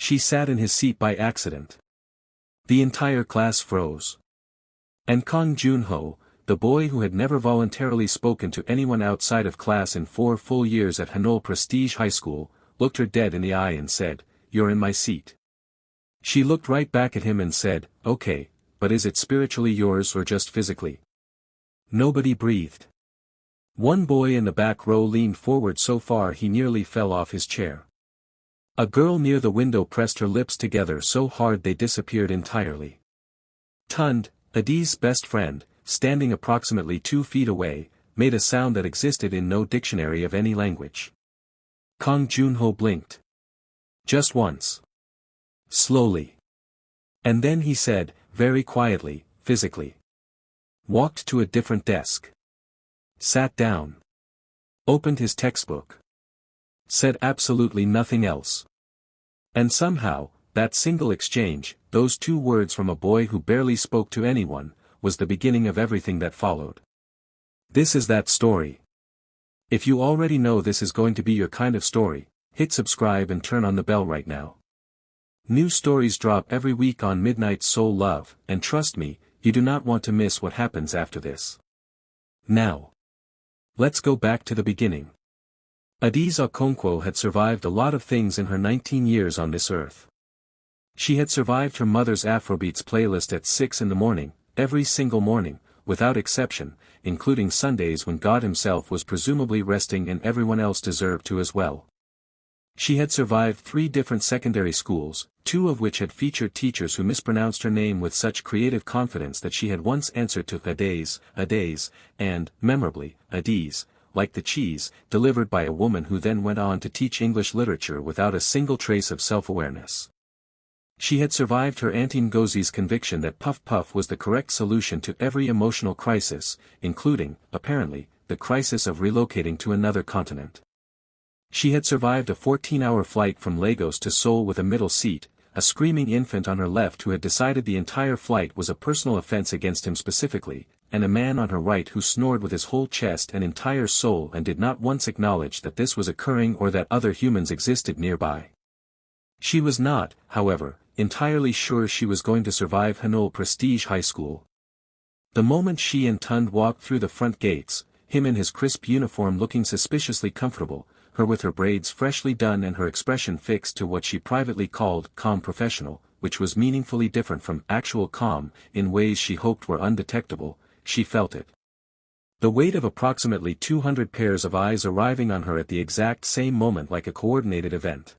She sat in his seat by accident. The entire class froze. And Kang Jun-ho, the boy who had never voluntarily spoken to anyone outside of class in 4 full years at Seoul Prestige High School, looked her dead in the eye and said, "You're in my seat." She looked right back at him and said, "Okay, but is it spiritually yours or just physically?" Nobody breathed. One boy in the back row leaned forward so far he nearly fell off his chair. A girl near the window pressed her lips together so hard they disappeared entirely. Tund, Adeze's best friend, standing approximately 2 feet away, made a sound that existed in no dictionary of any language. Kang Jun-ho blinked. Just once. Slowly. And then he said, very quietly, physically. Walked to a different desk. Sat down. Opened his textbook. Said absolutely nothing else. And somehow, that single exchange, those 2 words from a boy who barely spoke to anyone, was the beginning of everything that followed. This is that story. If you already know this is going to be your kind of story, hit subscribe and turn on the bell right now. New stories drop every week on Midnight Soul Love, and trust me, you do not want to miss what happens after this. Now. Let's go back to the beginning. Adeze Okonkwo had survived a lot of things in her 19 years on this earth. She had survived her mother's Afrobeats playlist at 6 in the morning, every single morning, without exception, including Sundays when God himself was presumably resting and everyone else deserved to as well. She had survived 3 different secondary schools, 2 of which had featured teachers who mispronounced her name with such creative confidence that she had once answered to Adeze, Adeze, and, memorably, Adeze, like the cheese, delivered by a woman who then went on to teach English literature without a single trace of self-awareness. She had survived her Auntie Ngozi's conviction that Puff Puff was the correct solution to every emotional crisis, including, apparently, the crisis of relocating to another continent. She had survived a 14-hour flight from Lagos to Seoul with a middle seat, a screaming infant on her left who had decided the entire flight was a personal offense against him specifically, and a man on her right who snored with his whole chest and entire soul and did not once acknowledge that this was occurring or that other humans existed nearby. She was not, however, entirely sure she was going to survive Seoul Prestige High School. The moment she and Tund walked through the front gates, him in his crisp uniform looking suspiciously comfortable, her with her braids freshly done and her expression fixed to what she privately called calm professional, which was meaningfully different from actual calm, in ways she hoped were undetectable, she felt it. The weight of approximately 200 pairs of eyes arriving on her at the exact same moment like a coordinated event.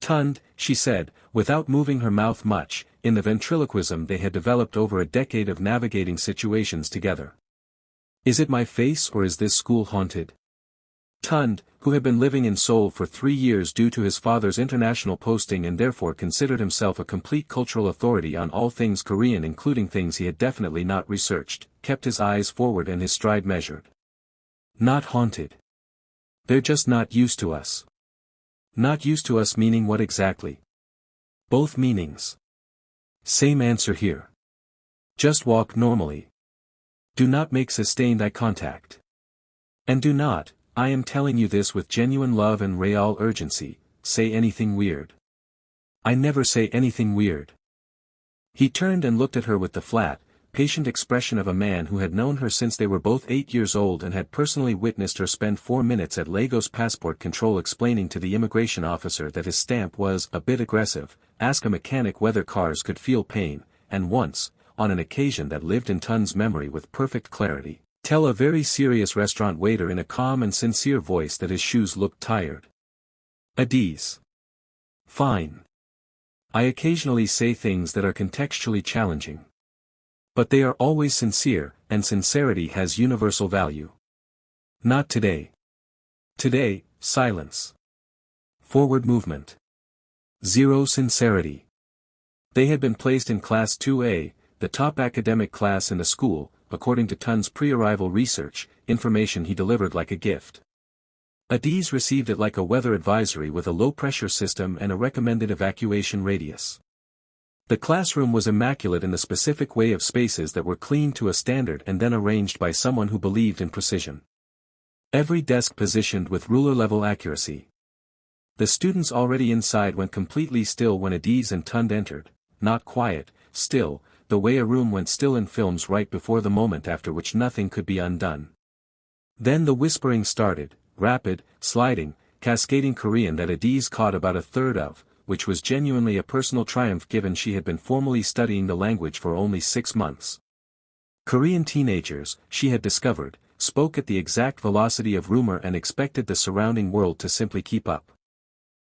Tund, she said, without moving her mouth much, in the ventriloquism they had developed over a decade of navigating situations together. Is it my face or is this school haunted? Tund, who had been living in Seoul for 3 years due to his father's international posting and therefore considered himself a complete cultural authority on all things Korean including things he had definitely not researched, kept his eyes forward and his stride measured. Not haunted. They're just not used to us. Not used to us meaning what exactly? Both meanings. Same answer here. Just walk normally. Do not make sustained eye contact. And do not, I am telling you this with genuine love and real urgency, say anything weird. I never say anything weird. He turned and looked at her with the flat, patient expression of a man who had known her since they were both 8 years old and had personally witnessed her spend 4 minutes at Lagos passport control explaining to the immigration officer that his stamp was a bit aggressive, ask a mechanic whether cars could feel pain, and once, on an occasion that lived in Tund's memory with perfect clarity, tell a very serious restaurant waiter in a calm and sincere voice that his shoes looked tired. Adeze. Fine. I occasionally say things that are contextually challenging. But they are always sincere, and sincerity has universal value. Not today. Today, silence. Forward movement. Zero sincerity. They had been placed in Class 2A, the top academic class in the school, according to Tund's pre-arrival research, information he delivered like a gift. Adeze received it like a weather advisory with a low-pressure system and a recommended evacuation radius. The classroom was immaculate in the specific way of spaces that were cleaned to a standard and then arranged by someone who believed in precision. Every desk positioned with ruler-level accuracy. The students already inside went completely still when Adeze and Tund entered, not quiet, still, the way a room went still in films right before the moment after which nothing could be undone. Then the whispering started, rapid, sliding, cascading Korean that Adeze caught about a third of, which was genuinely a personal triumph given she had been formally studying the language for only 6 months. Korean teenagers, she had discovered, spoke at the exact velocity of rumor and expected the surrounding world to simply keep up.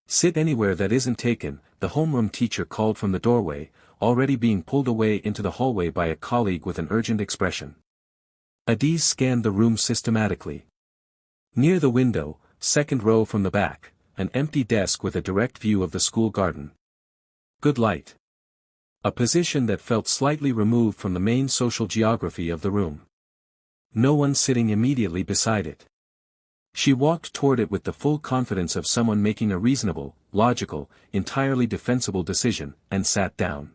"Sit anywhere that isn't taken," the homeroom teacher called from the doorway, already being pulled away into the hallway by a colleague with an urgent expression. Adeze scanned the room systematically. Near the window, second row from the back, an empty desk with a direct view of the school garden. Good light. A position that felt slightly removed from the main social geography of the room. No one sitting immediately beside it. She walked toward it with the full confidence of someone making a reasonable, logical, entirely defensible decision, and sat down.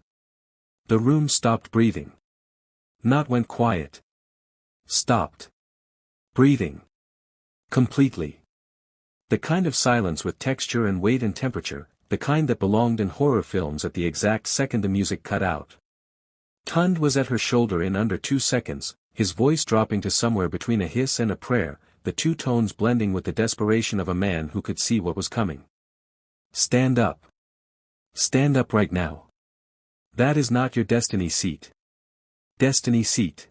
The room stopped breathing. Not went quiet. Stopped breathing. Completely. The kind of silence with texture and weight and temperature, the kind that belonged in horror films at the exact second the music cut out. Tund was at her shoulder in under 2 seconds, his voice dropping to somewhere between a hiss and a prayer, the two tones blending with the desperation of a man who could see what was coming. Stand up. Stand up right now. That is not your destiny seat. Destiny seat.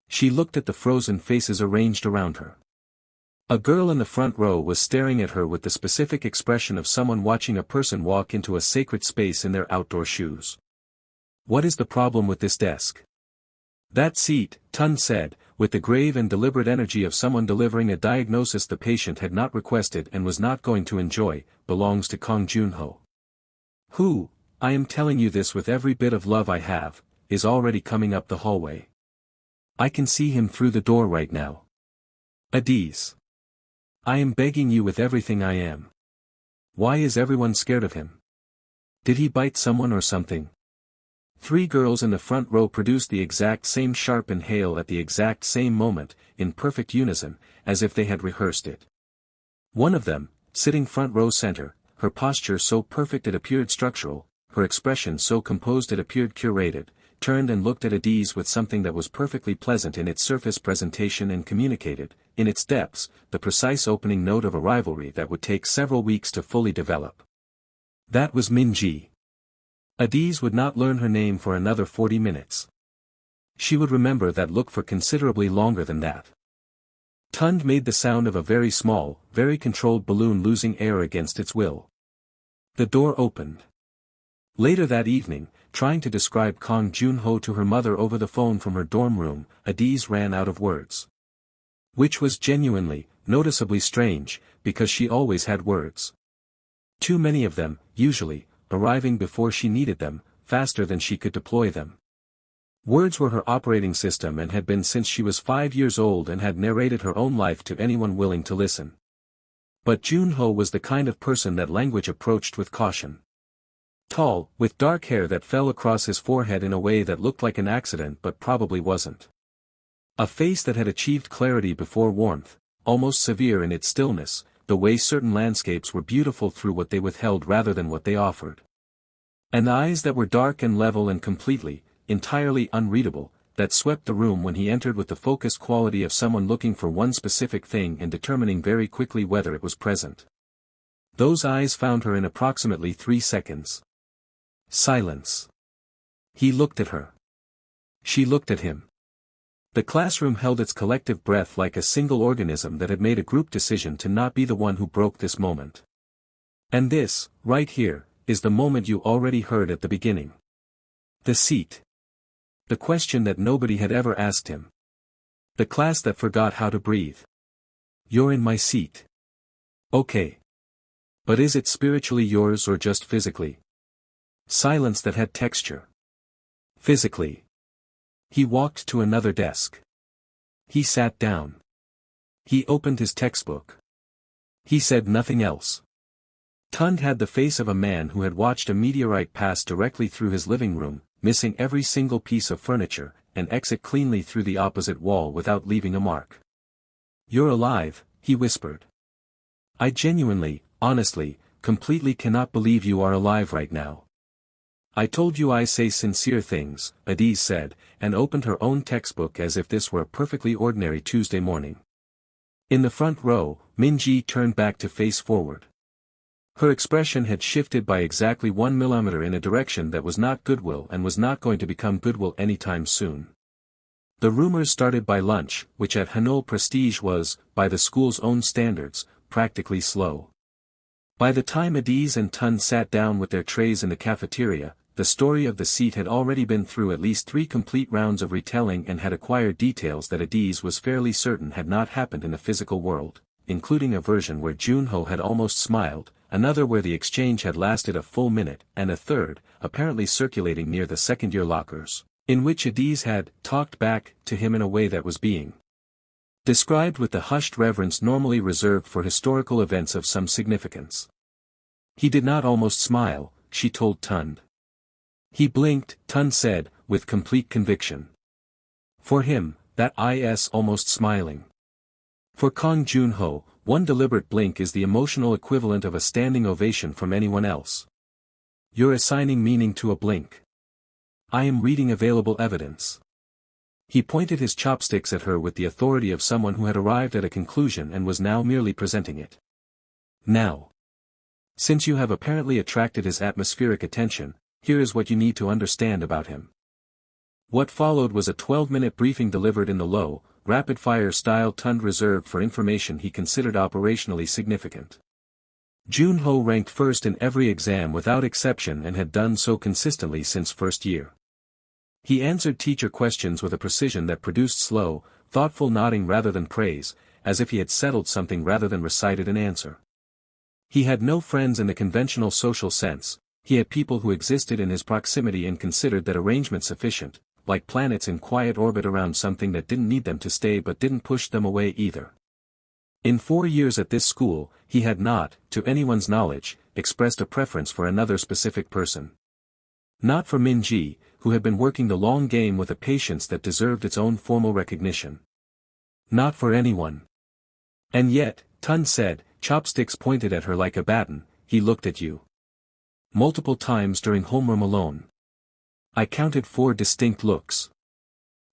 She looked at the frozen faces arranged around her. A girl in the front row was staring at her with the specific expression of someone watching a person walk into a sacred space in their outdoor shoes. "What is the problem with this desk?" "That seat," Tund said, with the grave and deliberate energy of someone delivering a diagnosis the patient had not requested and was not going to enjoy, "belongs to Kang Jun-ho. Who, I am telling you this with every bit of love I have, is already coming up the hallway. I can see him through the door right now. Adeze. I am begging you with everything I am. Why is everyone scared of him? Did he bite someone or something?" 3 girls in the front row produced the exact same sharp inhale at the exact same moment, in perfect unison, as if they had rehearsed it. One of them, sitting front row center, her posture so perfect it appeared structural, her expression so composed it appeared curated, turned and looked at Adeze with something that was perfectly pleasant in its surface presentation and communicated, in its depths, the precise opening note of a rivalry that would take several weeks to fully develop. That was Minji. Adeze would not learn her name for another 40 minutes. She would remember that look for considerably longer than that. Tund made the sound of a very small, very controlled balloon losing air against its will. The door opened. Later that evening, trying to describe Kang Jun-ho to her mother over the phone from her dorm room, Adeze ran out of words. Which was genuinely, noticeably strange, because she always had words. Too many of them, usually, arriving before she needed them, faster than she could deploy them. Words were her operating system and had been since she was 5 years old and had narrated her own life to anyone willing to listen. But Jun-ho was the kind of person that language approached with caution. Tall, with dark hair that fell across his forehead in a way that looked like an accident but probably wasn't. A face that had achieved clarity before warmth, almost severe in its stillness, the way certain landscapes were beautiful through what they withheld rather than what they offered. And eyes that were dark and level and completely, entirely unreadable, that swept the room when he entered with the focused quality of someone looking for one specific thing and determining very quickly whether it was present. Those eyes found her in approximately 3 seconds. Silence. He looked at her. She looked at him. The classroom held its collective breath like a single organism that had made a group decision to not be the one who broke this moment. And this, right here, is the moment you already heard at the beginning. The seat. The question that nobody had ever asked him. The class that forgot how to breathe. You're in my seat. Okay. But is it spiritually yours or just physically? Silence that had texture. Physically. He walked to another desk. He sat down. He opened his textbook. He said nothing else. Tund had the face of a man who had watched a meteorite pass directly through his living room, missing every single piece of furniture, and exit cleanly through the opposite wall without leaving a mark. "You're alive," he whispered. "I genuinely, honestly, completely cannot believe you are alive right now. I told you I say sincere things, Adeze said, and opened her own textbook as if this were a perfectly ordinary Tuesday morning. In the front row, Minji turned back to face forward. Her expression had shifted by exactly 1 millimeter in a direction that was not goodwill and was not going to become goodwill anytime soon. The rumors started by lunch, which at Hanul Prestige was, by the school's own standards, practically slow. By the time Adeze and Tun sat down with their trays in the cafeteria, the story of the seat had already been through at least 3 complete rounds of retelling and had acquired details that Adeze was fairly certain had not happened in the physical world, including a version where Jun-ho had almost smiled, another where the exchange had lasted a full minute, and a third, apparently circulating near the second-year lockers, in which Adeze had talked back to him in a way that was being described with the hushed reverence normally reserved for historical events of some significance. He did not almost smile, she told Tun. He blinked, Tun said, with complete conviction. For him, that is almost smiling. For Kang Jun-ho, one deliberate blink is the emotional equivalent of a standing ovation from anyone else. You're assigning meaning to a blink. I am reading available evidence. He pointed his chopsticks at her with the authority of someone who had arrived at a conclusion and was now merely presenting it. Now, since you have apparently attracted his atmospheric attention, here is what you need to understand about him. What followed was a 12-minute briefing delivered in the low, rapid-fire style Tun reserved for information he considered operationally significant. Jun-ho ranked first in every exam without exception and had done so consistently since first year. He answered teacher questions with a precision that produced slow, thoughtful nodding rather than praise, as if he had settled something rather than recited an answer. He had no friends in the conventional social sense, he had people who existed in his proximity and considered that arrangement sufficient, like planets in quiet orbit around something that didn't need them to stay but didn't push them away either. In 4 years at this school, he had not, to anyone's knowledge, expressed a preference for another specific person. Not for Minji, who had been working the long game with a patience that deserved its own formal recognition. Not for anyone. And yet, Tun said, chopsticks pointed at her like a baton, he looked at you. Multiple times during homeroom alone. I counted 4 distinct looks.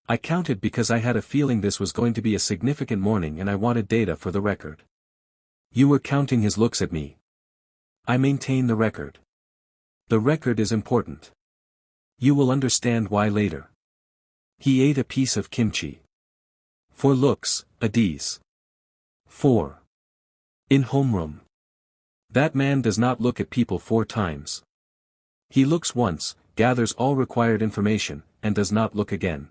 I counted because I had a feeling this was going to be a significant morning and I wanted data for the record. You were counting his looks at me. I maintain the record. The record is important. You will understand why later. He ate a piece of kimchi. 4 looks, Adeze. 4. In homeroom. That man does not look at people 4 times. He looks once, gathers all required information, and does not look again.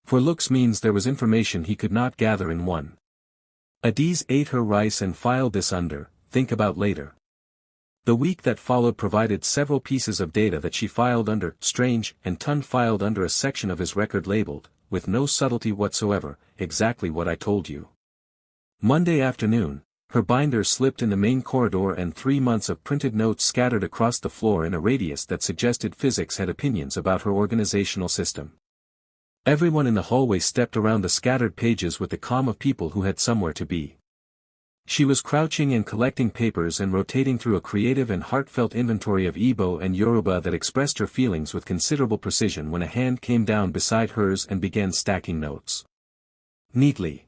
4 looks means there was information he could not gather in 1. Adeze ate her rice and filed this under, think about later. The week that followed provided several pieces of data that she filed under, strange, and Tun filed under a section of his record labeled, with no subtlety whatsoever, exactly what I told you. Monday afternoon, her binder slipped in the main corridor and 3 months of printed notes scattered across the floor in a radius that suggested physics had opinions about her organizational system. Everyone in the hallway stepped around the scattered pages with the calm of people who had somewhere to be. She was crouching and collecting papers and rotating through a creative and heartfelt inventory of Igbo and Yoruba that expressed her feelings with considerable precision when a hand came down beside hers and began stacking notes. Neatly.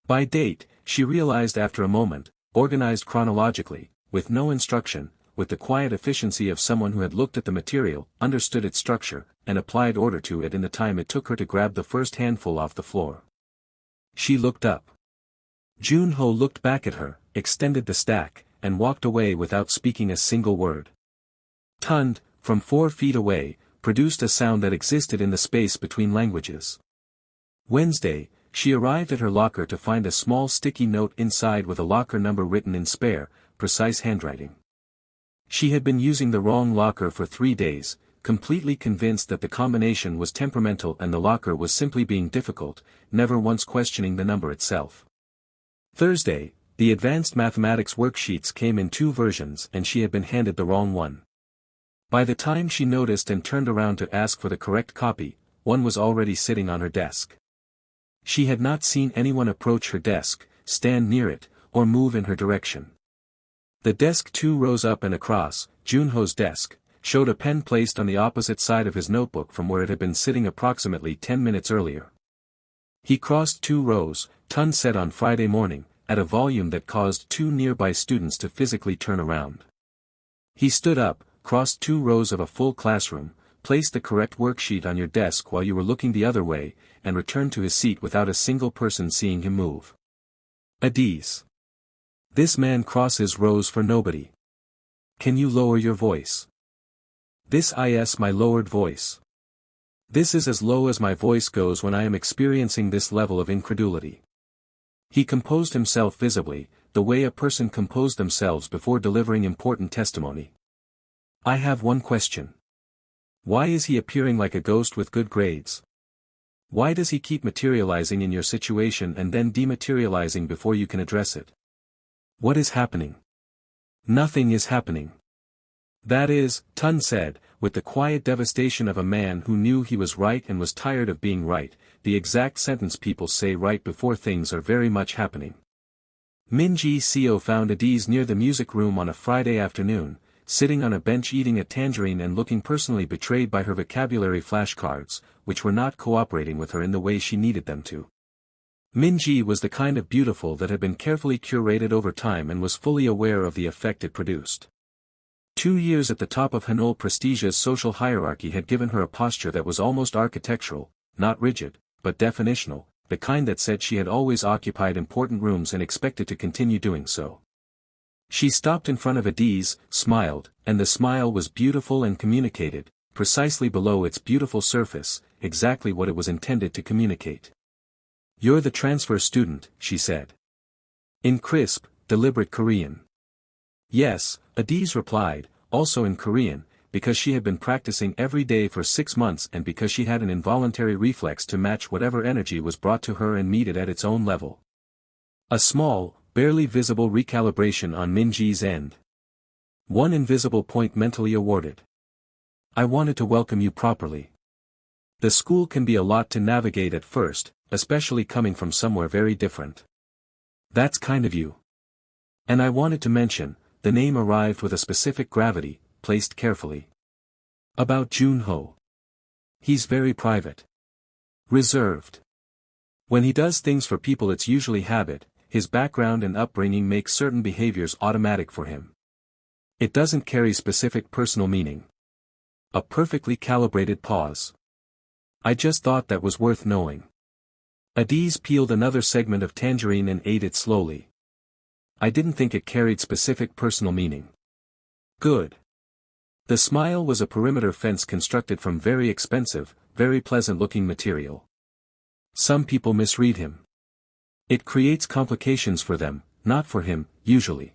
By date, she realized after a moment, organized chronologically, with no instruction, with the quiet efficiency of someone who had looked at the material, understood its structure, and applied order to it in the time it took her to grab the first handful off the floor. She looked up. Jun-ho looked back at her, extended the stack, and walked away without speaking a single word. Tun, from 4 feet away, produced a sound that existed in the space between languages. Wednesday, she arrived at her locker to find a small sticky note inside with a locker number written in spare, precise handwriting. She had been using the wrong locker for 3 days, completely convinced that the combination was temperamental and the locker was simply being difficult, never once questioning the number itself. Thursday, the advanced mathematics worksheets came in 2 versions and she had been handed the wrong one. By the time she noticed and turned around to ask for the correct copy, one was already sitting on her desk. She had not seen anyone approach her desk, stand near it, or move in her direction. The desk 2 rows up and across, Jun-ho's desk, showed a pen placed on the opposite side of his notebook from where it had been sitting approximately 10 minutes earlier. He crossed 2 rows, Tun said on Friday morning, at a volume that caused 2 nearby students to physically turn around. He stood up, crossed 2 rows of a full classroom, placed the correct worksheet on your desk while you were looking the other way, and returned to his seat without a single person seeing him move. Adeze. This man crosses rows for nobody. Can you lower your voice? This is my lowered voice. This is as low as my voice goes when I am experiencing this level of incredulity. He composed himself visibly, the way a person composed themselves before delivering important testimony. I have one question. Why is he appearing like a ghost with good grades? Why does he keep materializing in your situation and then dematerializing before you can address it? What is happening? Nothing is happening. That is, Tun said, with the quiet devastation of a man who knew he was right and was tired of being right, the exact sentence people say right before things are very much happening. Min-ji-seo found Adeze near the music room on a Friday afternoon, sitting on a bench eating a tangerine and looking personally betrayed by her vocabulary flashcards, which were not cooperating with her in the way she needed them to. Min-ji was the kind of beautiful that had been carefully curated over time and was fully aware of the effect it produced. 2 years at the top of Hanul Prestigia's social hierarchy had given her a posture that was almost architectural, not rigid, but definitional, the kind that said she had always occupied important rooms and expected to continue doing so. She stopped in front of Adeze, smiled, and the smile was beautiful and communicated, precisely below its beautiful surface, exactly what it was intended to communicate. You're the transfer student, she said. In crisp, deliberate Korean. Yes, Adeze replied, also in Korean, because she had been practicing every day for 6 months and because she had an involuntary reflex to match whatever energy was brought to her and meet it at its own level. A small, barely visible recalibration on Min-ji's end. One invisible point mentally awarded. I wanted to welcome you properly. The school can be a lot to navigate at first, especially coming from somewhere very different. That's kind of you. And I wanted to mention, the name arrived with a specific gravity, placed carefully. About Jun-ho. He's very private. Reserved. When he does things for people it's usually habit, his background and upbringing make certain behaviors automatic for him. It doesn't carry specific personal meaning. A perfectly calibrated pause. I just thought that was worth knowing. Adeze peeled another segment of tangerine and ate it slowly. I didn't think it carried specific personal meaning. Good. The smile was a perimeter fence constructed from very expensive, very pleasant-looking material. Some people misread him. It creates complications for them, not for him, usually.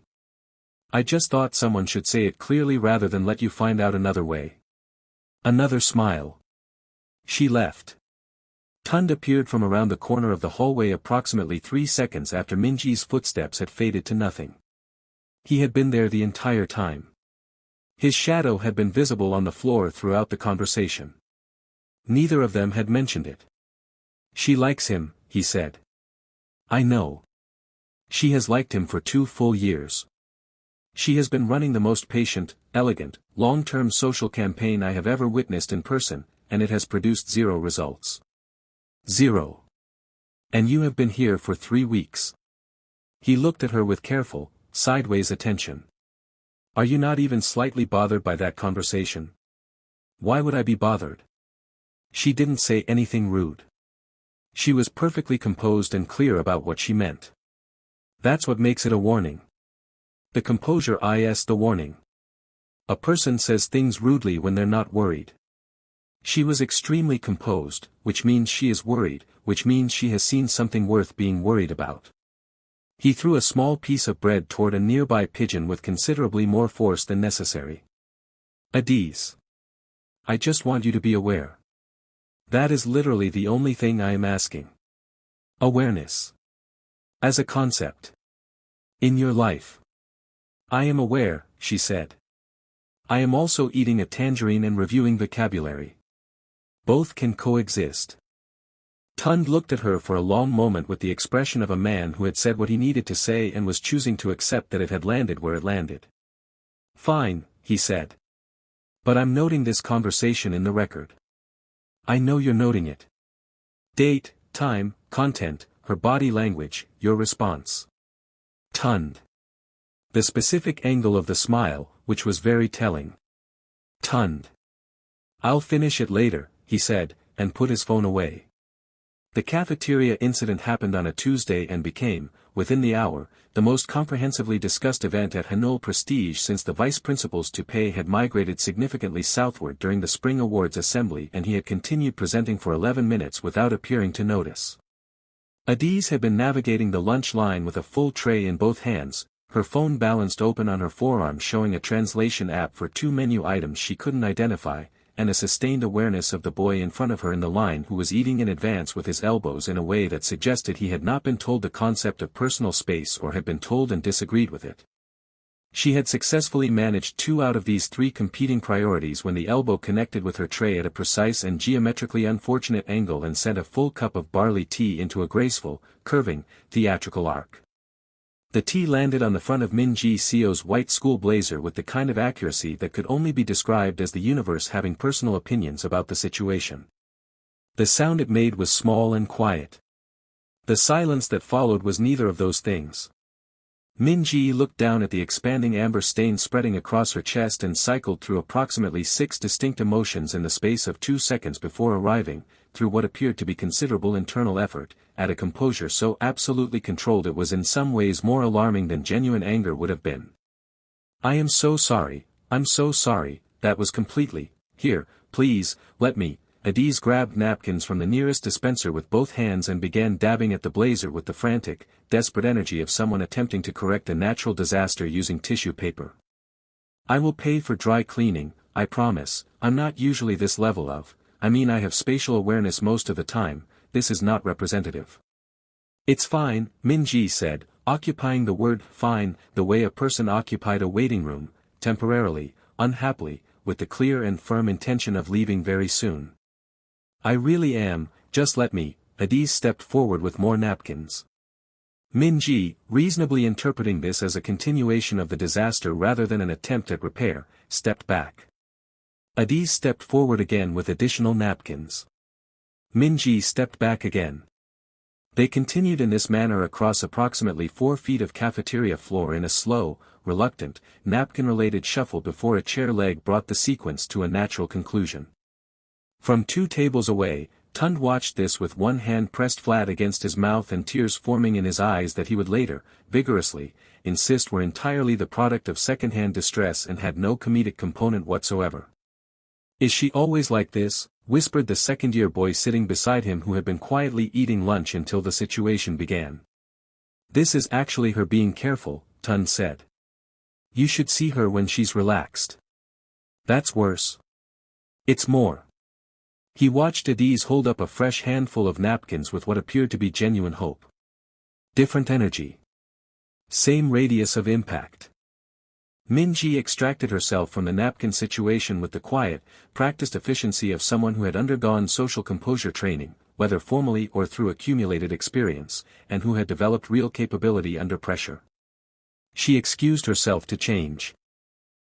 I just thought someone should say it clearly rather than let you find out another way. Another smile. She left. Tund appeared from around the corner of the hallway approximately 3 seconds after Min-ji's footsteps had faded to nothing. He had been there the entire time. His shadow had been visible on the floor throughout the conversation. Neither of them had mentioned it. She likes him, he said. I know. She has liked him for 2 full years. She has been running the most patient, elegant, long-term social campaign I have ever witnessed in person, and it has produced 0 results. 0. And you have been here for 3 weeks. He looked at her with careful, sideways attention. Are you not even slightly bothered by that conversation? Why would I be bothered? She didn't say anything rude. She was perfectly composed and clear about what she meant. That's what makes it a warning. The composure is the warning. A person says things rudely when they're not worried. She was extremely composed, which means she is worried, which means she has seen something worth being worried about. He threw a small piece of bread toward a nearby pigeon with considerably more force than necessary. Adeze. I just want you to be aware. That is literally the only thing I am asking. Awareness. As a concept. In your life. I am aware, she said. I am also eating a tangerine and reviewing vocabulary. Both can coexist. Tund looked at her for a long moment with the expression of a man who had said what he needed to say and was choosing to accept that it had landed where it landed. "Fine," he said. "But I'm noting this conversation in the record." "I know you're noting it. Date, time, content, her body language, your response." Tund. The specific angle of the smile, which was very telling. Tund. "I'll finish it later," he said, and put his phone away. The cafeteria incident happened on a Tuesday and became, within the hour, the most comprehensively discussed event at Hanul Prestige since the vice principal's toupee had migrated significantly southward during the spring awards assembly and he had continued presenting for 11 minutes without appearing to notice. Adeze had been navigating the lunch line with a full tray in both hands, her phone balanced open on her forearm showing a translation app for 2 menu items she couldn't identify, and a sustained awareness of the boy in front of her in the line who was eating in advance with his elbows in a way that suggested he had not been told the concept of personal space or had been told and disagreed with it. She had successfully managed 2 out of these 3 competing priorities when the elbow connected with her tray at a precise and geometrically unfortunate angle and sent a full cup of barley tea into a graceful, curving, theatrical arc. The tea landed on the front of Min Ji-seo's white school blazer with the kind of accuracy that could only be described as the universe having personal opinions about the situation. The sound it made was small and quiet. The silence that followed was neither of those things. Min Ji looked down at the expanding amber stain spreading across her chest and cycled through approximately 6 distinct emotions in the space of 2 seconds before arriving, through what appeared to be considerable internal effort, at a composure so absolutely controlled it was in some ways more alarming than genuine anger would have been. "I am so sorry, I'm so sorry, that was completely, here, please, let me." Adeze grabbed napkins from the nearest dispenser with both hands and began dabbing at the blazer with the frantic, desperate energy of someone attempting to correct a natural disaster using tissue paper. "I will pay for dry cleaning, I promise. I'm not usually this level of, I mean I have spatial awareness most of the time, this is not representative." "It's fine," Min Ji said, occupying the word fine the way a person occupied a waiting room, temporarily, unhappily, with the clear and firm intention of leaving very soon. "I really am, just let me." Adeze stepped forward with more napkins. Min Ji, reasonably interpreting this as a continuation of the disaster rather than an attempt at repair, stepped back. Adeze stepped forward again with additional napkins. Min Ji stepped back again. They continued in this manner across approximately 4 feet of cafeteria floor in a slow, reluctant, napkin-related shuffle before a chair leg brought the sequence to a natural conclusion. From 2 tables away, Tund watched this with one hand pressed flat against his mouth and tears forming in his eyes that he would later, vigorously, insist were entirely the product of second-hand distress and had no comedic component whatsoever. "Is she always like this?" whispered the second-year boy sitting beside him who had been quietly eating lunch until the situation began. "This is actually her being careful," Tund said. "You should see her when she's relaxed. That's worse. It's more." He watched Adeze hold up a fresh handful of napkins with what appeared to be genuine hope. Different energy. Same radius of impact. Min Ji extracted herself from the napkin situation with the quiet, practiced efficiency of someone who had undergone social composure training, whether formally or through accumulated experience, and who had developed real capability under pressure. She excused herself to change.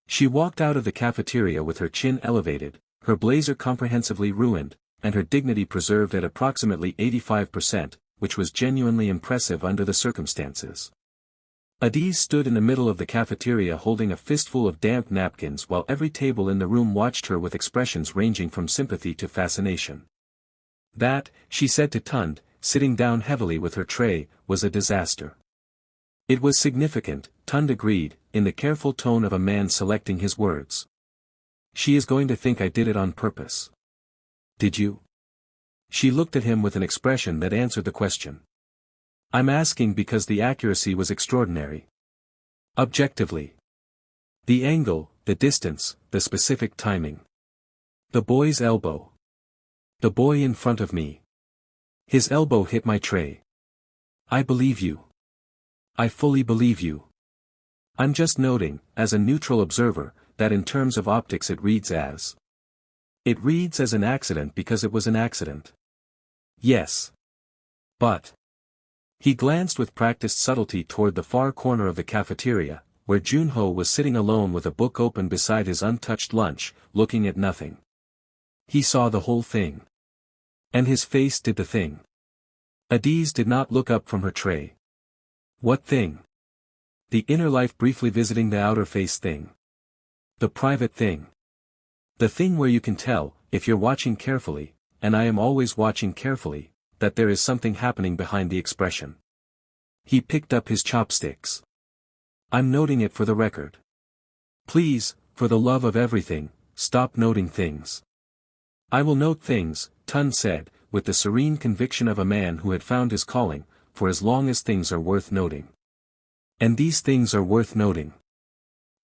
She walked out of the cafeteria with her chin elevated, her blazer comprehensively ruined, and her dignity preserved at approximately 85%, which was genuinely impressive under the circumstances. Adeze stood in the middle of the cafeteria holding a fistful of damp napkins while every table in the room watched her with expressions ranging from sympathy to fascination. "That," she said to Tund, sitting down heavily with her tray, "was a disaster." "It was significant," Tund agreed, in the careful tone of a man selecting his words. "She is going to think I did it on purpose." "Did you?" She looked at him with an expression that answered the question. "I'm asking because the accuracy was extraordinary. Objectively. The angle, the distance, the specific timing. The boy's elbow. The boy in front of me. His elbow hit my tray. I believe you. I fully believe you. I'm just noting, as a neutral observer, that in terms of optics it reads as an accident because it was an accident. Yes. But. He glanced with practiced subtlety toward the far corner of the cafeteria, where Jun-ho was sitting alone with a book open beside his untouched lunch, looking at nothing. He saw the whole thing. And his face did the thing. Adeze did not look up from her tray. What thing? The inner life briefly visiting the outer face thing. The private thing. The thing where you can tell, if you're watching carefully, and I am always watching carefully, that there is something happening behind the expression. He picked up his chopsticks. I'm noting it for the record. Please, for the love of everything, stop noting things. I will note things, Tun said, with the serene conviction of a man who had found his calling, for as long as things are worth noting. And these things are worth noting.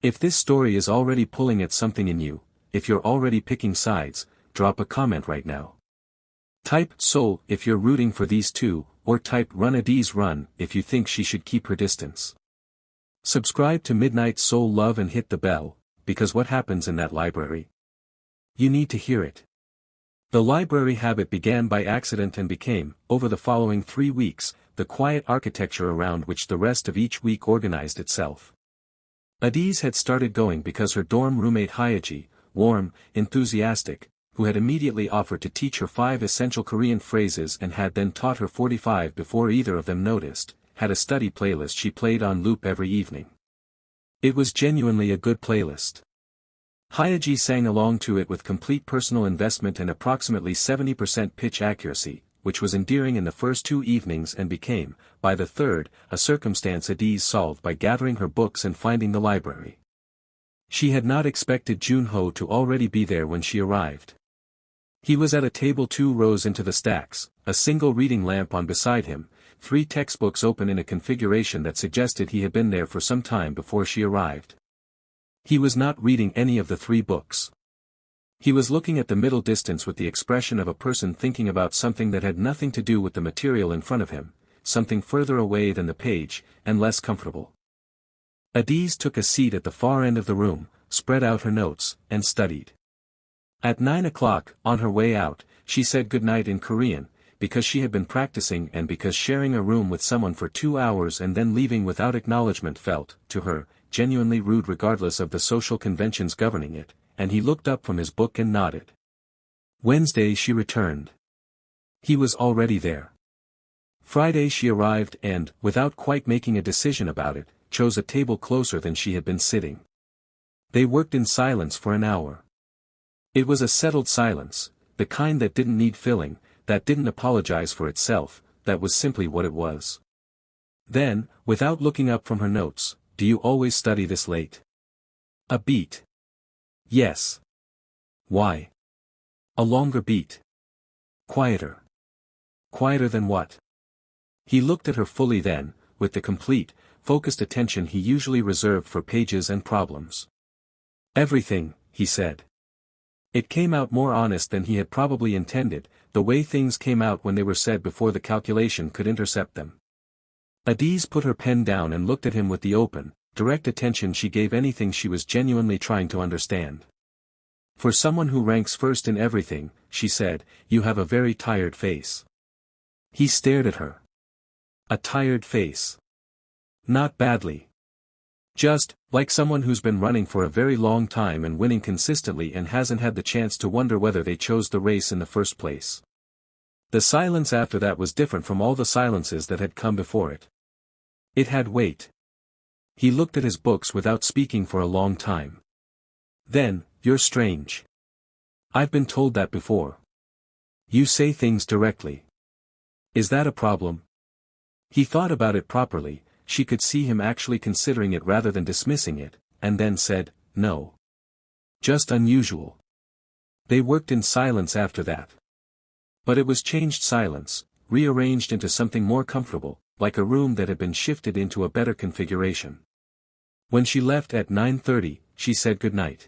If this story is already pulling at something in you, if you're already picking sides, drop a comment right now. Type Seoul if you're rooting for these two, or type Run Adeze Run if you think she should keep her distance. Subscribe to Midnight Seoul Love and hit the bell, because what happens in that library? You need to hear it. The library habit began by accident and became, over the following 3 weeks, the quiet architecture around which the rest of each week organized itself. Adeze had started going because her dorm roommate Hyeji, warm, enthusiastic, who had immediately offered to teach her 5 essential Korean phrases and had then taught her 45 before either of them noticed, had a study playlist she played on loop every evening. It was genuinely a good playlist. Hyeji sang along to it with complete personal investment and approximately 70% pitch accuracy, which was endearing in the first 2 evenings and became, by the third, a circumstance Adeze solved by gathering her books and finding the library. She had not expected Jun-ho to already be there when she arrived. He was at a table 2 rows into the stacks, a single reading lamp on beside him, 3 textbooks open in a configuration that suggested he had been there for some time before she arrived. He was not reading any of the 3 books. He was looking at the middle distance with the expression of a person thinking about something that had nothing to do with the material in front of him, something further away than the page, and less comfortable. Adeze took a seat at the far end of the room, spread out her notes, and studied. At 9 o'clock, on her way out, she said goodnight in Korean, because she had been practicing and because sharing a room with someone for 2 hours and then leaving without acknowledgement felt, to her, genuinely rude regardless of the social conventions governing it, and he looked up from his book and nodded. Wednesday she returned. He was already there. Friday she arrived and, without quite making a decision about it, chose a table closer than she had been sitting. They worked in silence for an hour. It was a settled silence, the kind that didn't need filling, that didn't apologize for itself, that was simply what it was. Then, without looking up from her notes, "Do you always study this late?" A beat. Yes. Why? A longer beat. Quieter. Quieter than what? He looked at her fully then, with the complete, focused attention he usually reserved for pages and problems. Everything, he said. It came out more honest than he had probably intended, the way things came out when they were said before the calculation could intercept them. Adeze put her pen down and looked at him with the open, direct attention she gave anything she was genuinely trying to understand. For someone who ranks first in everything, she said, you have a very tired face. He stared at her. A tired face. Not badly. Just, like someone who's been running for a very long time and winning consistently and hasn't had the chance to wonder whether they chose the race in the first place. The silence after that was different from all the silences that had come before it. It had weight. He looked at his books without speaking for a long time. Then, you're strange. I've been told that before. You say things directly. Is that a problem? He thought about it properly. She could see him actually considering it rather than dismissing it, and then said, no. Just unusual. They worked in silence after that. But it was changed silence, rearranged into something more comfortable, like a room that had been shifted into a better configuration. When she left at 9:30, she said goodnight.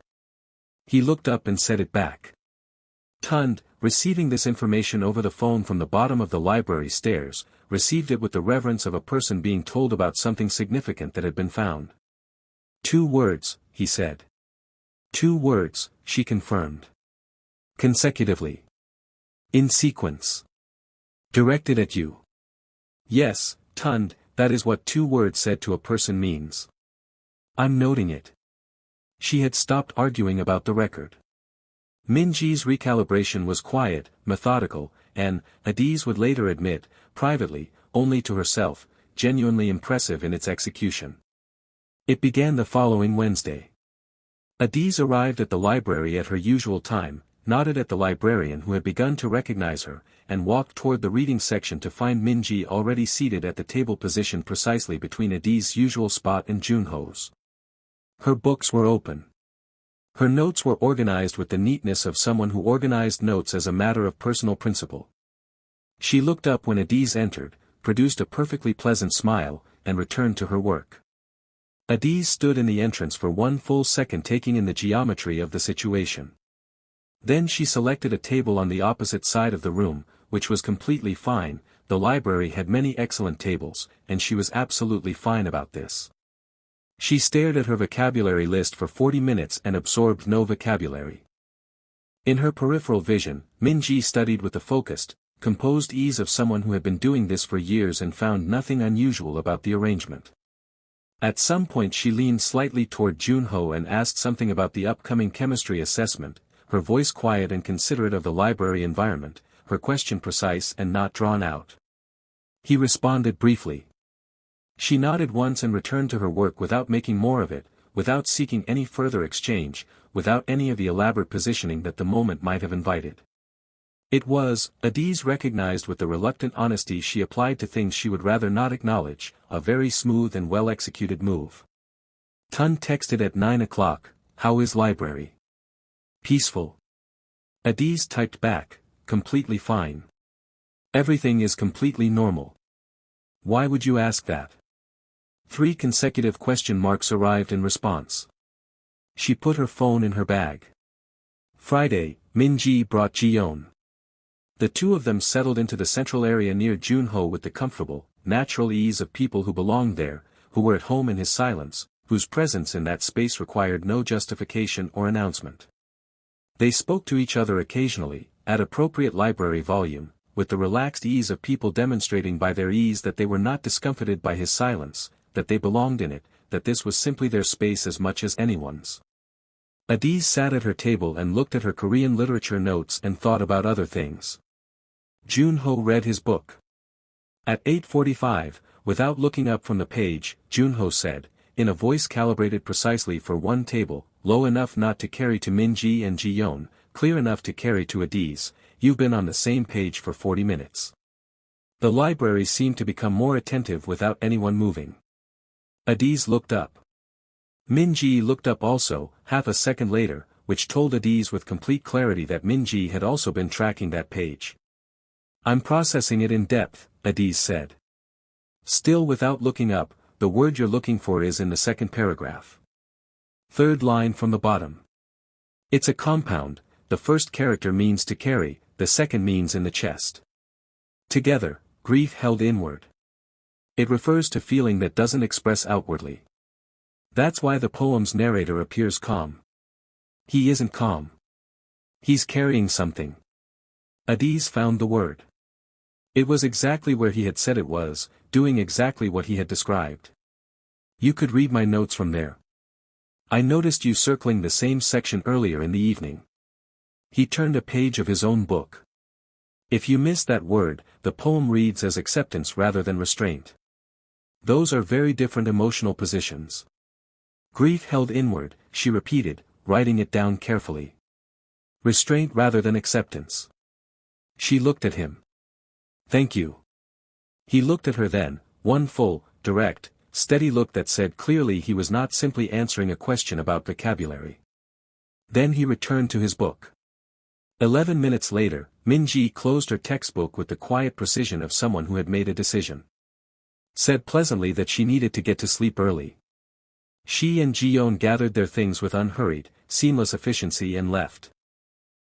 He looked up and said it back. Tund, receiving this information over the phone from the bottom of the library stairs, received it with the reverence of a person being told about something significant that had been found. 2 words, he said. 2 words, she confirmed. Consecutively. In sequence. Directed at you. Yes, Tund, that is what 2 words said to a person means. I'm noting it. She had stopped arguing about the record. Minji's recalibration was quiet, methodical, and, Adeze would later admit, privately, only to herself, genuinely impressive in its execution. It began the following Wednesday. Adeze arrived at the library at her usual time, nodded at the librarian who had begun to recognize her, and walked toward the reading section to find Minji already seated at the table positioned precisely between Adeze's usual spot and Jun-ho's. Her books were open. Her notes were organized with the neatness of someone who organized notes as a matter of personal principle. She looked up when Adeze entered, produced a perfectly pleasant smile, and returned to her work. Adeze stood in the entrance for 1 full second taking in the geometry of the situation. Then she selected a table on the opposite side of the room, which was completely fine. The library had many excellent tables, and she was absolutely fine about this. She stared at her vocabulary list for 40 minutes and absorbed no vocabulary. In her peripheral vision, Minji studied with the focused, composed ease of someone who had been doing this for years and found nothing unusual about the arrangement. At some point she leaned slightly toward Jun-ho and asked something about the upcoming chemistry assessment, her voice quiet and considerate of the library environment, her question precise and not drawn out. He responded briefly. She nodded once and returned to her work without making more of it, without seeking any further exchange, without any of the elaborate positioning that the moment might have invited. It was, Adeze recognized with the reluctant honesty she applied to things she would rather not acknowledge, a very smooth and well-executed move. Tun texted at 9 o'clock, "How is library?" "Peaceful." Adeze typed back, "Completely fine. Everything is completely normal." "Why would you ask that?" 3 consecutive question marks arrived in response. She put her phone in her bag. Friday, Minji brought Ji-yeon. The 2 of them settled into the central area near Jun-ho with the comfortable, natural ease of people who belonged there, who were at home in his silence, whose presence in that space required no justification or announcement. They spoke to each other occasionally, at appropriate library volume, with the relaxed ease of people demonstrating by their ease that they were not discomfited by his silence, that they belonged in it, that this was simply their space as much as anyone's. Adeze sat at her table and looked at her Korean literature notes and thought about other things. Jun-ho read his book. At 8:45, without looking up from the page, Jun-ho said, in a voice calibrated precisely for 1 table, low enough not to carry to Minji and Ji-yeon, clear enough to carry to Adeze, "You've been on the same page for 40 minutes. The library seemed to become more attentive without anyone moving. Adeze looked up. Minji looked up also, half a second later, which told Adeze with complete clarity that Minji had also been tracking that page. "I'm processing it in depth," Adeze said. Still without looking up, "The word you're looking for is in the 2nd paragraph. 3rd line from the bottom. It's a compound, the first character means to carry, the second means in the chest. Together, grief held inward. It refers to feeling that doesn't express outwardly. That's why the poem's narrator appears calm. He isn't calm. He's carrying something." Adeze found the word. It was exactly where he had said it was, doing exactly what he had described. "You could read my notes from there. I noticed you circling the same section earlier in the evening." He turned a page of his own book. "If you miss that word, the poem reads as acceptance rather than restraint. Those are very different emotional positions." "Grief held inward," she repeated, writing it down carefully. "Restraint rather than acceptance." She looked at him. "Thank you." He looked at her then, one full, direct, steady look that said clearly he was not simply answering a question about vocabulary. Then he returned to his book. 11 minutes later, Minji closed her textbook with the quiet precision of someone who had made a decision. Said pleasantly that she needed to get to sleep early. She and Ji-yeon gathered their things with unhurried, seamless efficiency and left.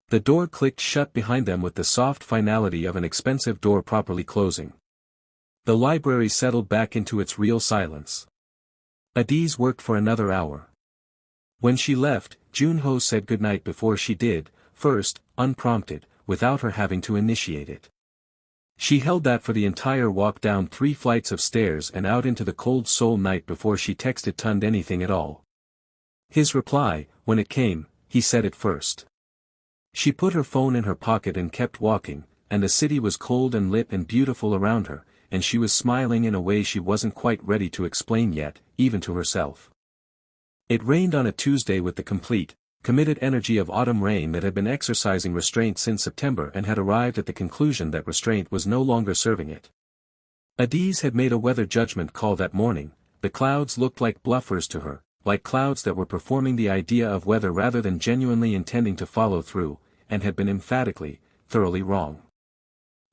The door clicked shut behind them with the soft finality of an expensive door properly closing. The library settled back into its real silence. Adeze worked for another hour. When she left, Jun-ho said goodnight before she did, first, unprompted, without her having to initiate it. She held that for the entire walk down 3 flights of stairs and out into the cold Seoul night before she texted Tund anything at all. His reply, when it came, he said it first. She put her phone in her pocket and kept walking, and the city was cold and lit and beautiful around her, and she was smiling in a way she wasn't quite ready to explain yet, even to herself. It rained on a Tuesday with the complete, committed energy of autumn rain that had been exercising restraint since September and had arrived at the conclusion that restraint was no longer serving it. Adeze had made a weather judgment call that morning. The clouds looked like bluffers to her, like clouds that were performing the idea of weather rather than genuinely intending to follow through, and had been emphatically, thoroughly wrong.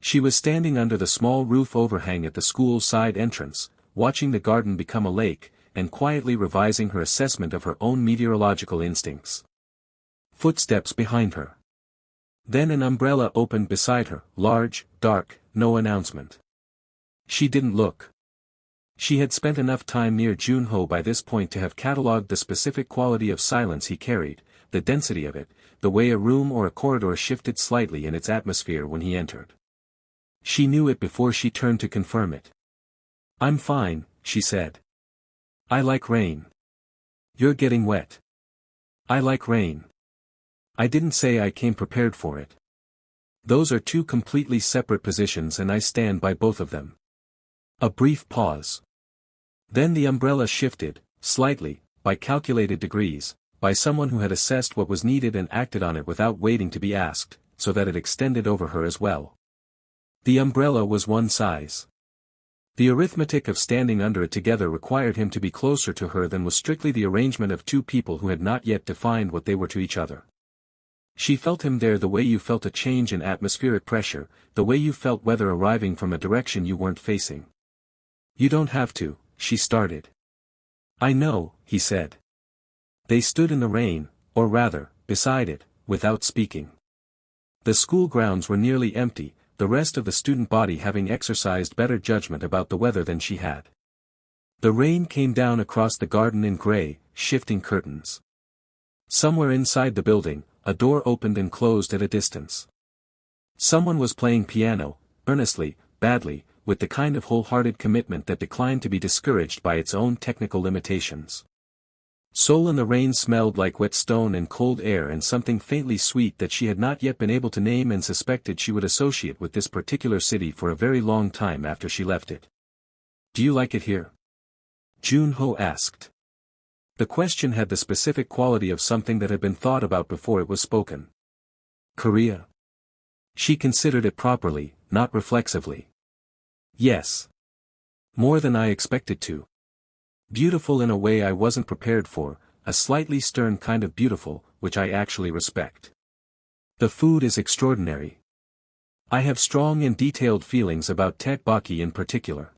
She was standing under the small roof overhang at the school side entrance, watching the garden become a lake, and quietly revising her assessment of her own meteorological instincts. Footsteps behind her. Then an umbrella opened beside her, large, dark, no announcement. She didn't look. She had spent enough time near Jun-ho by this point to have catalogued the specific quality of silence he carried, the density of it, the way a room or a corridor shifted slightly in its atmosphere when he entered. She knew it before she turned to confirm it. "I'm fine," she said. "I like rain." "You're getting wet." "I like rain." "I didn't say I came prepared for it." "Those are 2 completely separate positions and I stand by both of them." A brief pause. Then the umbrella shifted, slightly, by calculated degrees, by someone who had assessed what was needed and acted on it without waiting to be asked, so that it extended over her as well. The umbrella was one size. The arithmetic of standing under it together required him to be closer to her than was strictly the arrangement of 2 people who had not yet defined what they were to each other. She felt him there the way you felt a change in atmospheric pressure, the way you felt weather arriving from a direction you weren't facing. "You don't have to," she started. "I know," he said. They stood in the rain, or rather, beside it, without speaking. The school grounds were nearly empty, the rest of the student body having exercised better judgment about the weather than she had. The rain came down across the garden in gray, shifting curtains. Somewhere inside the building, a door opened and closed at a distance. Someone was playing piano, earnestly, badly, with the kind of wholehearted commitment that declined to be discouraged by its own technical limitations. Seoul in the rain smelled like wet stone and cold air and something faintly sweet that she had not yet been able to name and suspected she would associate with this particular city for a very long time after she left it. "Do you like it here?" Jun-ho asked. The question had the specific quality of something that had been thought about before it was spoken. "Korea?" She considered it properly, not reflexively. "Yes. More than I expected to. Beautiful in a way I wasn't prepared for, a slightly stern kind of beautiful, which I actually respect. The food is extraordinary. I have strong and detailed feelings about tteokbokki in particular.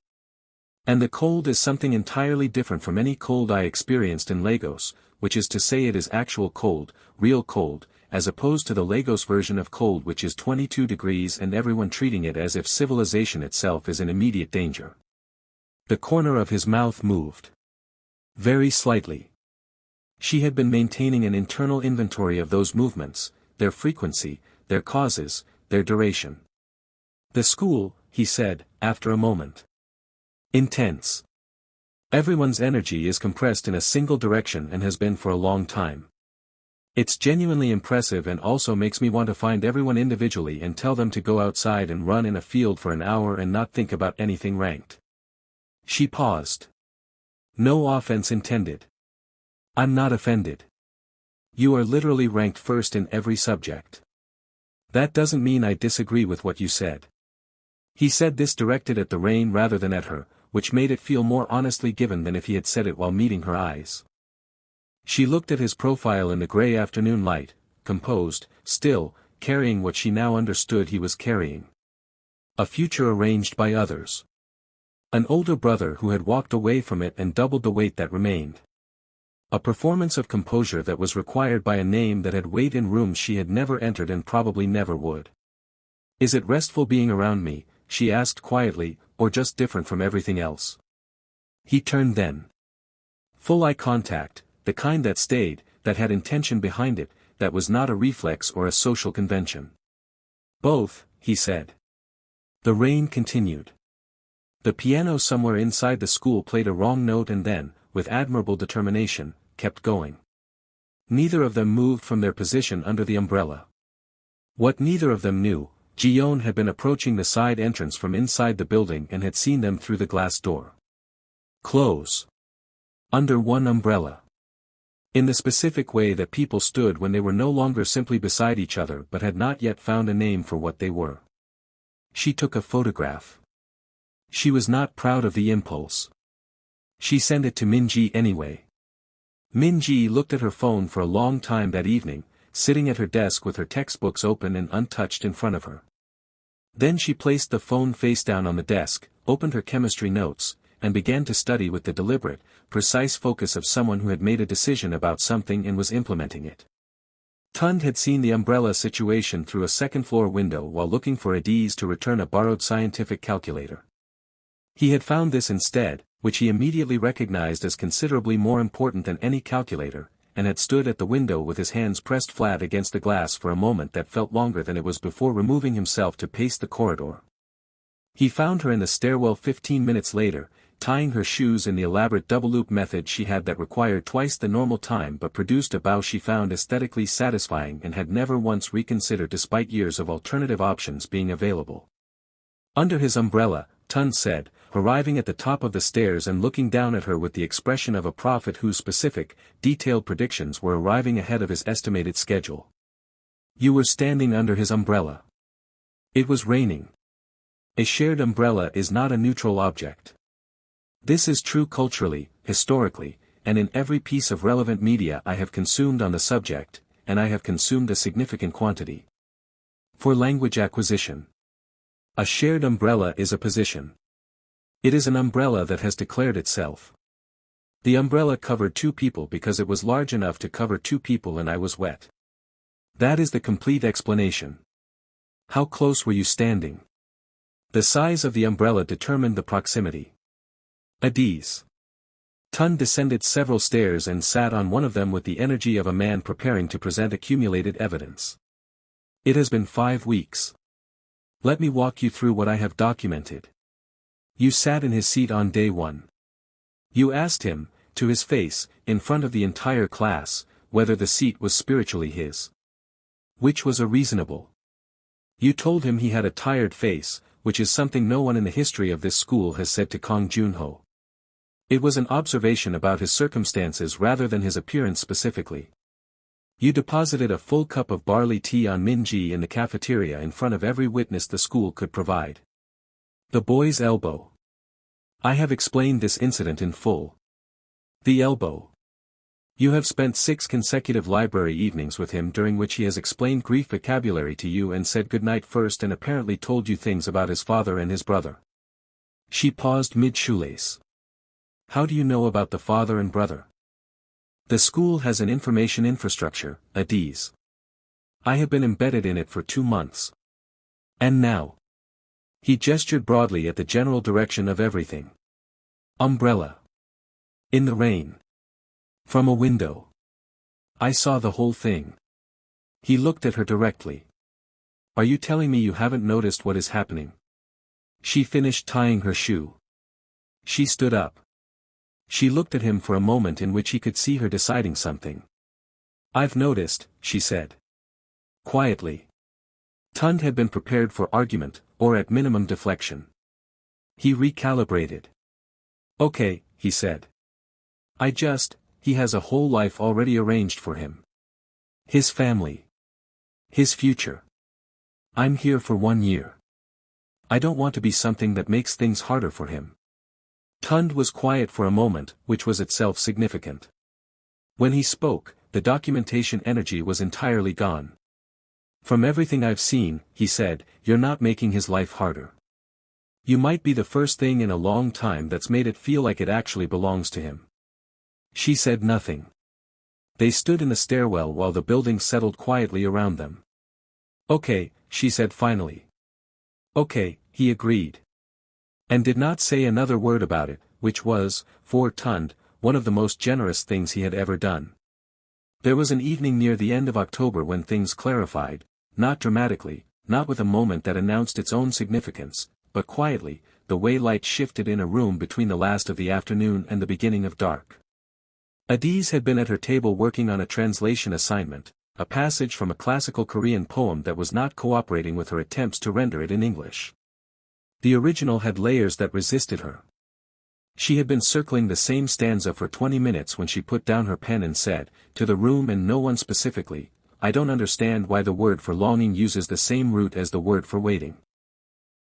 And the cold is something entirely different from any cold I experienced in Lagos, which is to say it is actual cold, real cold, as opposed to the Lagos version of cold which is 22 degrees and everyone treating it as if civilization itself is in immediate danger." The corner of his mouth moved. Very slightly. She had been maintaining an internal inventory of those movements, their frequency, their causes, their duration. "The school," he said, after a moment. "Intense. Everyone's energy is compressed in a single direction and has been for a long time. It's genuinely impressive and also makes me want to find everyone individually and tell them to go outside and run in a field for an hour and not think about anything ranked." She paused. "No offense intended. I'm not offended. You are literally ranked first in every subject. That doesn't mean I disagree with what you said." He said this directed at the rain rather than at her, which made it feel more honestly given than if he had said it while meeting her eyes. She looked at his profile in the gray afternoon light, composed, still, carrying what she now understood he was carrying. A future arranged by others. An older brother who had walked away from it and doubled the weight that remained. A performance of composure that was required by a name that had weight in rooms she had never entered and probably never would. "Is it restful being around me," she asked quietly, "or just different from everything else?" He turned then. Full eye contact, the kind that stayed, that had intention behind it, that was not a reflex or a social convention. "Both," he said. The rain continued. The piano somewhere inside the school played a wrong note and then, with admirable determination, kept going. Neither of them moved from their position under the umbrella. What neither of them knew, Ji-yeon had been approaching the side entrance from inside the building and had seen them through the glass door. Close. Under one umbrella. In the specific way that people stood when they were no longer simply beside each other but had not yet found a name for what they were. She took a photograph. She was not proud of the impulse. She sent it to Min-ji anyway. Min-ji looked at her phone for a long time that evening, sitting at her desk with her textbooks open and untouched in front of her. Then she placed the phone face down on the desk, opened her chemistry notes, and began to study with the deliberate, precise focus of someone who had made a decision about something and was implementing it. Tund had seen the umbrella situation through a second-floor window while looking for Adeze to return a borrowed scientific calculator. He had found this instead, which he immediately recognized as considerably more important than any calculator, and had stood at the window with his hands pressed flat against the glass for a moment that felt longer than it was before removing himself to pace the corridor. He found her in the stairwell 15 minutes later, tying her shoes in the elaborate double-loop method she had that required twice the normal time but produced a bow she found aesthetically satisfying and had never once reconsidered despite years of alternative options being available. Under his umbrella, Tund said, arriving at the top of the stairs and looking down at her with the expression of a prophet whose specific, detailed predictions were arriving ahead of his estimated schedule. You were standing under his umbrella. It was raining. A shared umbrella is not a neutral object. This is true culturally, historically, and in every piece of relevant media I have consumed on the subject, and I have consumed a significant quantity. For language acquisition. A shared umbrella is a position. It is an umbrella that has declared itself. The umbrella covered two people because it was large enough to cover two people and I was wet. That is the complete explanation. How close were you standing? The size of the umbrella determined the proximity. Adeze. Tund descended several stairs and sat on one of them with the energy of a man preparing to present accumulated evidence. It has been 5 weeks. Let me walk you through what I have documented. You sat in his seat on day 1. You asked him, to his face, in front of the entire class, whether the seat was spiritually his. Which was a reasonable. You told him he had a tired face, which is something no one in the history of this school has said to Kang Jun-ho. It was an observation about his circumstances rather than his appearance specifically. You deposited a full cup of barley tea on Min-ji in the cafeteria in front of every witness the school could provide. The boy's elbow. I have explained this incident in full. The elbow. You have spent 6 consecutive library evenings with him during which he has explained Greek vocabulary to you and said goodnight first and apparently told you things about his father and his brother. She paused mid-shoelace. How do you know about the father and brother? The school has an information infrastructure, Adeze. I have been embedded in it for 2 months. And now. He gestured broadly at the general direction of everything. Umbrella. In the rain. From a window. I saw the whole thing. He looked at her directly. Are you telling me you haven't noticed what is happening? She finished tying her shoe. She stood up. She looked at him for a moment in which he could see her deciding something. I've noticed, she said. Quietly. Tund had been prepared for argument, or at minimum deflection. He recalibrated. Okay, he said. He has a whole life already arranged for him. His family. His future. I'm here for 1 year. I don't want to be something that makes things harder for him. Tund was quiet for a moment, which was itself significant. When he spoke, the documentation energy was entirely gone. From everything I've seen, he said, you're not making his life harder. You might be the first thing in a long time that's made it feel like it actually belongs to him. She said nothing. They stood in the stairwell while the building settled quietly around them. Okay, she said finally. Okay, he agreed. And did not say another word about it, which was, for Tund, one of the most generous things he had ever done. There was an evening near the end of October when things clarified, not dramatically, not with a moment that announced its own significance, but quietly, the way light shifted in a room between the last of the afternoon and the beginning of dark. Adeze had been at her table working on a translation assignment, a passage from a classical Korean poem that was not cooperating with her attempts to render it in English. The original had layers that resisted her. She had been circling the same stanza for 20 minutes when she put down her pen and said, to the room and no one specifically, "I don't understand why the word for longing uses the same root as the word for waiting.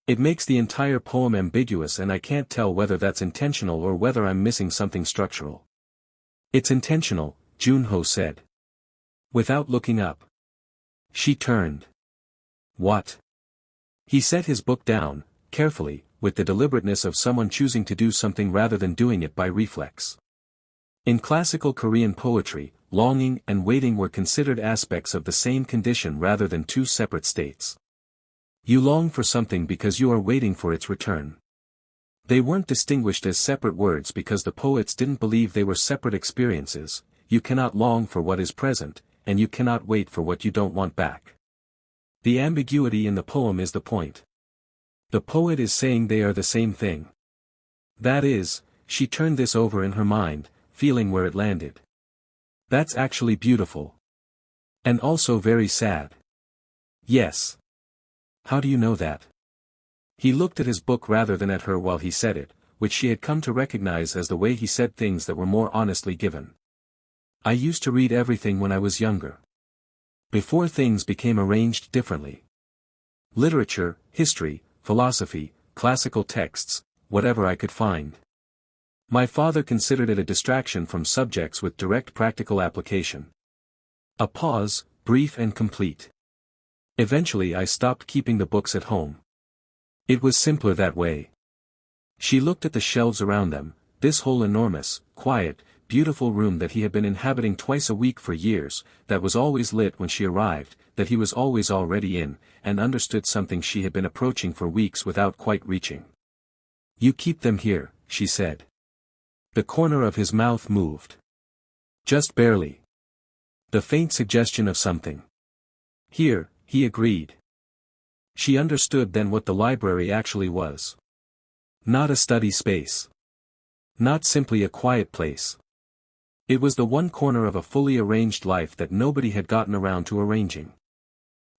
It makes the entire poem ambiguous and I can't tell whether that's intentional or whether I'm missing something structural." "It's intentional," Jun-ho said. Without looking up. She turned. "What?" He set his book down, carefully, with the deliberateness of someone choosing to do something rather than doing it by reflex. In classical Korean poetry, longing and waiting were considered aspects of the same condition rather than two separate states. You long for something because you are waiting for its return. They weren't distinguished as separate words because the poets didn't believe they were separate experiences. You cannot long for what is present, and you cannot wait for what you don't want back. The ambiguity in the poem is the point. The poet is saying they are the same thing. That is, she turned this over in her mind, feeling where it landed. That's actually beautiful. And also very sad. Yes. How do you know that? He looked at his book rather than at her while he said it, which she had come to recognize as the way he said things that were more honestly given. "I used to read everything when I was younger. Before things became arranged differently. Literature, history, philosophy, classical texts, whatever I could find. My father considered it a distraction from subjects with direct practical application." A pause, brief and complete. "Eventually I stopped keeping the books at home. It was simpler that way." She looked at the shelves around them, this whole enormous, quiet, beautiful room that he had been inhabiting twice a week for years, that was always lit when she arrived, that he was always already in, and understood something she had been approaching for weeks without quite reaching. "You keep them here," she said. The corner of his mouth moved. Just barely. The faint suggestion of something. "Here," he agreed. She understood then what the library actually was. Not a study space. Not simply a quiet place. It was the one corner of a fully arranged life that nobody had gotten around to arranging.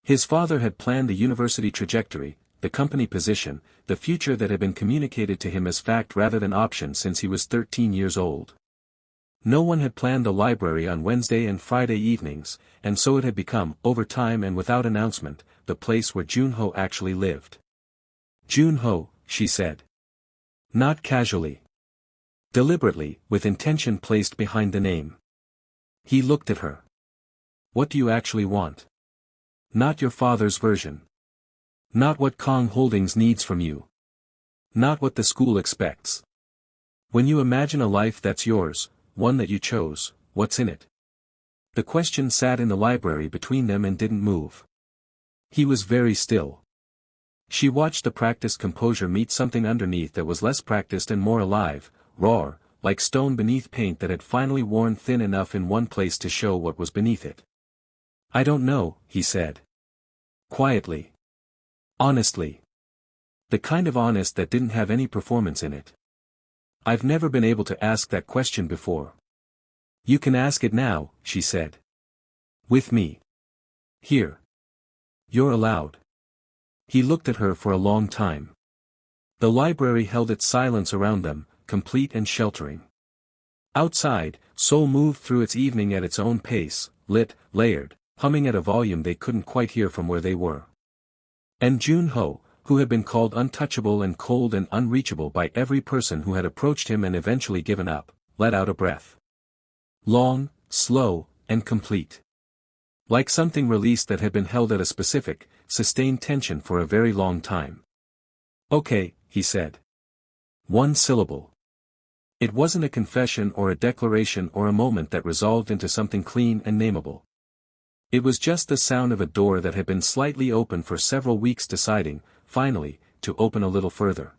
His father had planned the university trajectory, the company position, the future that had been communicated to him as fact rather than option since he was 13 years old. No one had planned the library on Wednesday and Friday evenings, and so it had become, over time and without announcement, the place where Jun-ho actually lived. "Jun-ho," she said. Not casually. Deliberately, with intention placed behind the name. He looked at her. "What do you actually want? Not your father's version. Not what Kang Holdings needs from you. Not what the school expects. When you imagine a life that's yours, one that you chose, what's in it?" The question sat in the library between them and didn't move. He was very still. She watched the practiced composure meet something underneath that was less practiced and more alive, raw, like stone beneath paint that had finally worn thin enough in one place to show what was beneath it. "I don't know," he said. Quietly. Honestly. The kind of honest that didn't have any performance in it. "I've never been able to ask that question before." "You can ask it now," she said. "With me. Here. You're allowed." He looked at her for a long time. The library held its silence around them, complete and sheltering. Outside, Seoul moved through its evening at its own pace, lit, layered, humming at a volume they couldn't quite hear from where they were. And Jun-ho, who had been called untouchable and cold and unreachable by every person who had approached him and eventually given up, let out a breath. Long, slow, and complete. Like something released that had been held at a specific, sustained tension for a very long time. "Okay," he said. One syllable. It wasn't a confession or a declaration or a moment that resolved into something clean and nameable. It was just the sound of a door that had been slightly open for several weeks deciding, finally, to open a little further.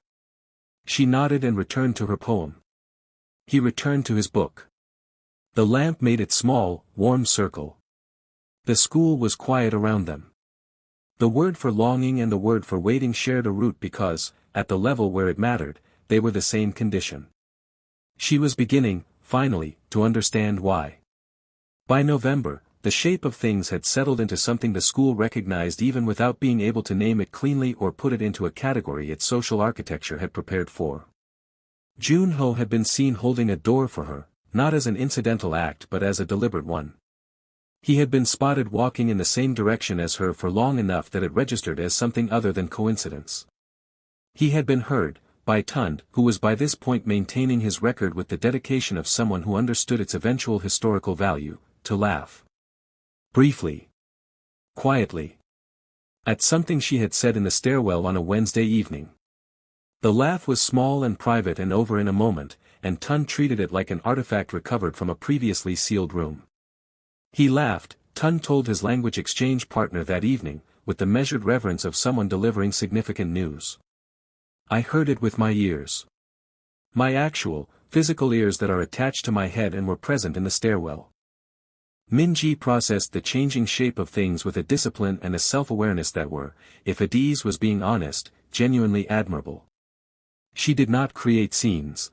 She nodded and returned to her poem. He returned to his book. The lamp made its small, warm circle. The school was quiet around them. The word for longing and the word for waiting shared a root because, at the level where it mattered, they were the same condition. She was beginning, finally, to understand why. By November, the shape of things had settled into something the school recognized even without being able to name it cleanly or put it into a category its social architecture had prepared for. Jun-ho had been seen holding a door for her, not as an incidental act but as a deliberate one. He had been spotted walking in the same direction as her for long enough that it registered as something other than coincidence. He had been heard, by Tund, who was by this point maintaining his record with the dedication of someone who understood its eventual historical value, to laugh. Briefly. Quietly. At something she had said in the stairwell on a Wednesday evening. The laugh was small and private and over in a moment, and Tund treated it like an artifact recovered from a previously sealed room. He laughed, Tund told his language exchange partner that evening, with the measured reverence of someone delivering significant news. I heard it with my ears. My actual, physical ears that are attached to my head and were present in the stairwell. Min-ji processed the changing shape of things with a discipline and a self-awareness that were, if Adeze was being honest, genuinely admirable. She did not create scenes.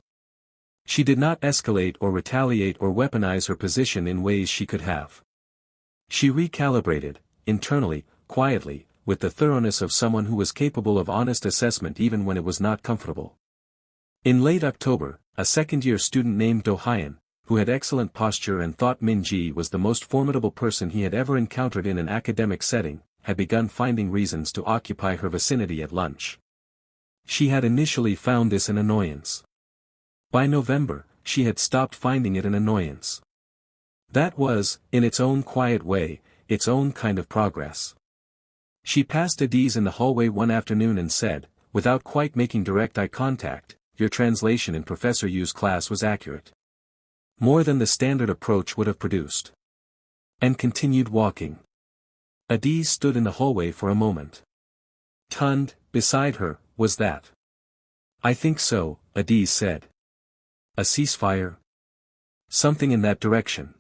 She did not escalate or retaliate or weaponize her position in ways she could have. She recalibrated, internally, quietly, with the thoroughness of someone who was capable of honest assessment even when it was not comfortable. In late October, a second-year student named Do-hyun, who had excellent posture and thought Min-ji was the most formidable person he had ever encountered in an academic setting, had begun finding reasons to occupy her vicinity at lunch. She had initially found this an annoyance. By November, she had stopped finding it an annoyance. That was, in its own quiet way, its own kind of progress. She passed Adeze in the hallway one afternoon and said, without quite making direct eye contact, "Your translation in Professor Yu's class was accurate. More than the standard approach would have produced." And continued walking. Adeze stood in the hallway for a moment. Tund, beside her, was that. "I think so," Adeze said. "A ceasefire?" "Something in that direction."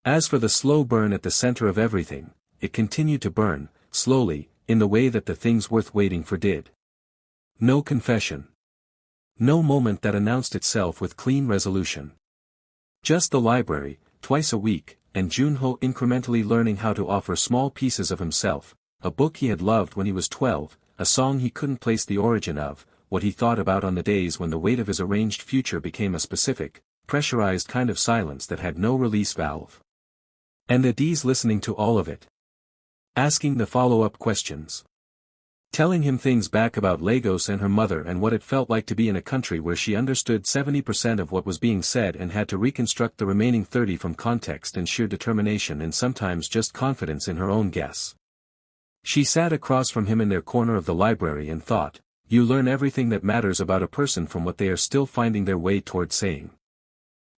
As for the slow burn at the center of everything, it continued to burn, slowly, in the way that the things worth waiting for did. No confession. No moment that announced itself with clean resolution. Just the library, twice a week, and Jun-ho incrementally learning how to offer small pieces of himself, a book he had loved when he was 12, a song he couldn't place the origin of, what he thought about on the days when the weight of his arranged future became a specific, pressurized kind of silence that had no release valve. And Adeze listening to all of it. Asking the follow-up questions. Telling him things back about Lagos and her mother and what it felt like to be in a country where she understood 70% of what was being said and had to reconstruct the remaining 30% from context and sheer determination and sometimes just confidence in her own guess. She sat across from him in their corner of the library and thought, you learn everything that matters about a person from what they are still finding their way toward saying.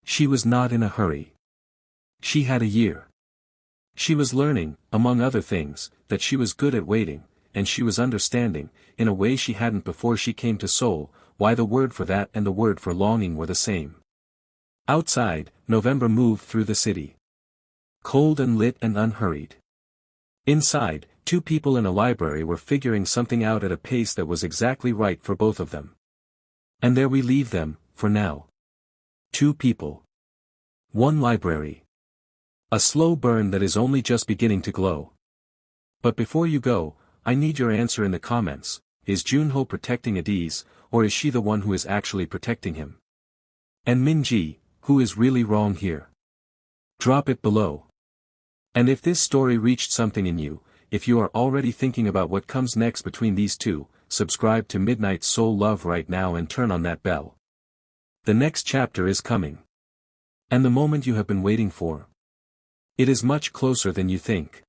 She was not in a hurry. She had a year. She was learning, among other things, that she was good at waiting, and she was understanding, in a way she hadn't before she came to Seoul, why the word for that and the word for longing were the same. Outside, November moved through the city. Cold and lit and unhurried. Inside, two people in a library were figuring something out at a pace that was exactly right for both of them. And there we leave them, for now. Two people. One library. A slow burn that is only just beginning to glow. But before you go, I need your answer in the comments. Is Jun-ho protecting Adeze, or is she the one who is actually protecting him? And Min-ji, who is really wrong here? Drop it below. And if this story reached something in you, if you are already thinking about what comes next between these two, subscribe to Midnight Soul Love right now and turn on that bell. The next chapter is coming. And the moment you have been waiting for. It is much closer than you think.